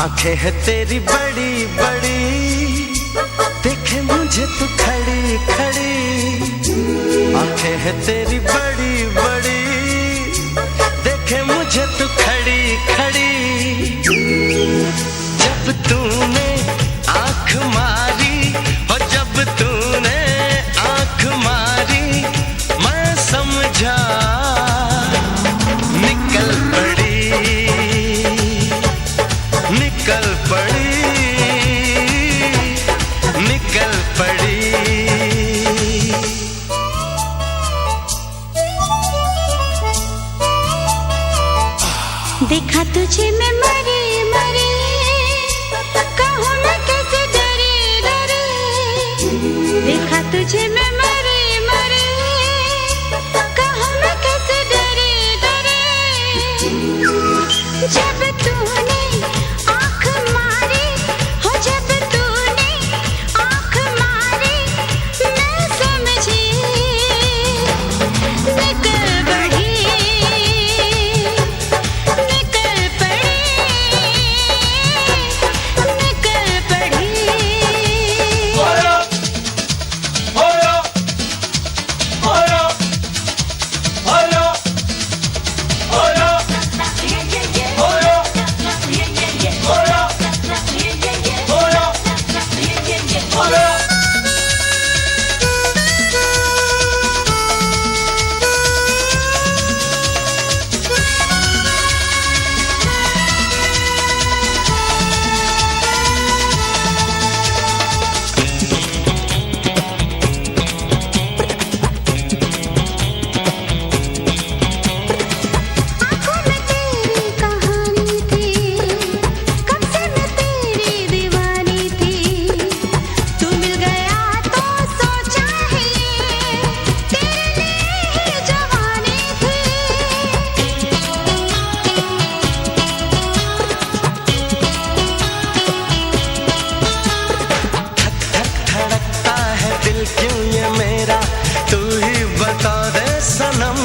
आंखें है तेरी बड़ी बड़ी, देखे मुझे तू खड़ी खड़ी। आंखें है तेरी बड़ी बड़ी, देखे मुझे तू खड़ी खड़ी। जब तूने आंख मारी, और जब तूने आंख मारी, मैं समझा निकल पड़ी, निकल पड़ी, निकल पड़ी। देखा तुझे मैं मरी मरी, कहूँ मैं कैसे डरी डरी। देखा तुझे मैं मरी मरी, कहूँ मैं कैसे डरी डरी। जब तूने आँख मारी, हो जब तूने आँख मारी, मैं समझी निकल बढ़ी, निकल पड़ी, निकल पड़ी। क्यों ये मेरा, तू ही बता दे सनम।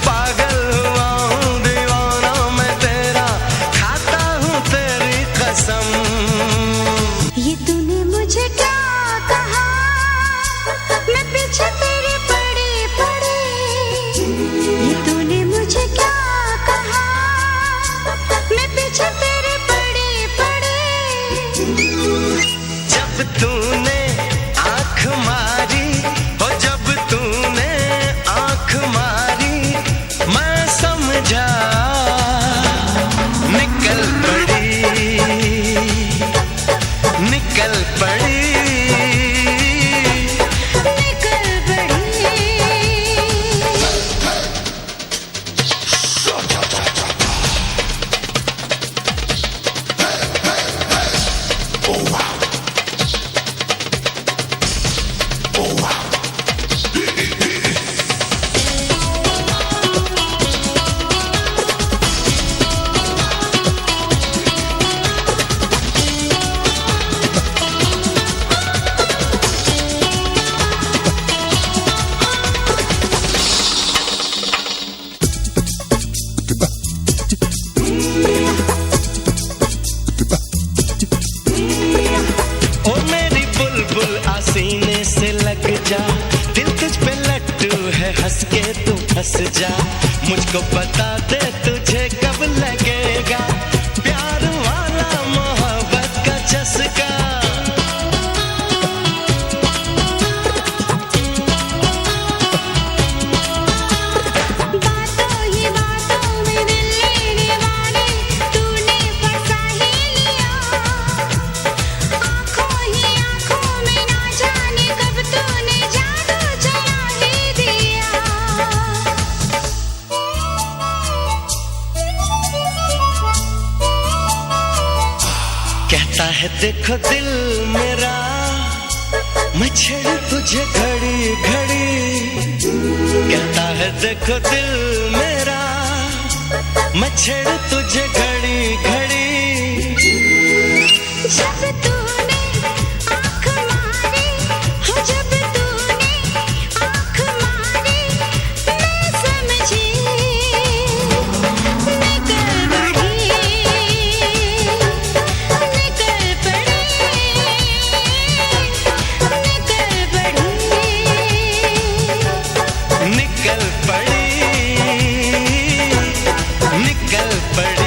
पागल हुआ हूँ दीवाना मैं तेरा, खाता हूँ तेरी कसम। ये तूने मुझे क्या कहा, मैं पीछे तेरे पड़ी पड़ी। ये तूने मुझे क्या कहा, मैं पीछे तेरे पड़ी पड़ी। जब तूने आँख मारी, हो जब तूने आँख मारी, मैं समझा निकल पड़ी, निकल पड़ी, निकल पड़ी। सीने से लग जा, दिल तुझ पे लट्टू है, हंस के तू फंस जा। मुझको बता दे तुझे कब लगेगा प्यार वाला मोहब्बत का चस्का। बातों ही बातों में दिल लेने वाले, तूने फंसा ही लिया। आँखों ही आँखों में ना जाने कब तूने जादू चला ही दिया। कहता है देखो दिल मेरा, मैं छेड़ तुझे घड़ी घड़ी। कहता है देखो दिल मेरा, मैं छेड़ तुझे घड़ी घड़ी। जब तूने आँख मारी, हो जब तूने आँख मारी, मैं समझी निकल बढ़ी, पड़ी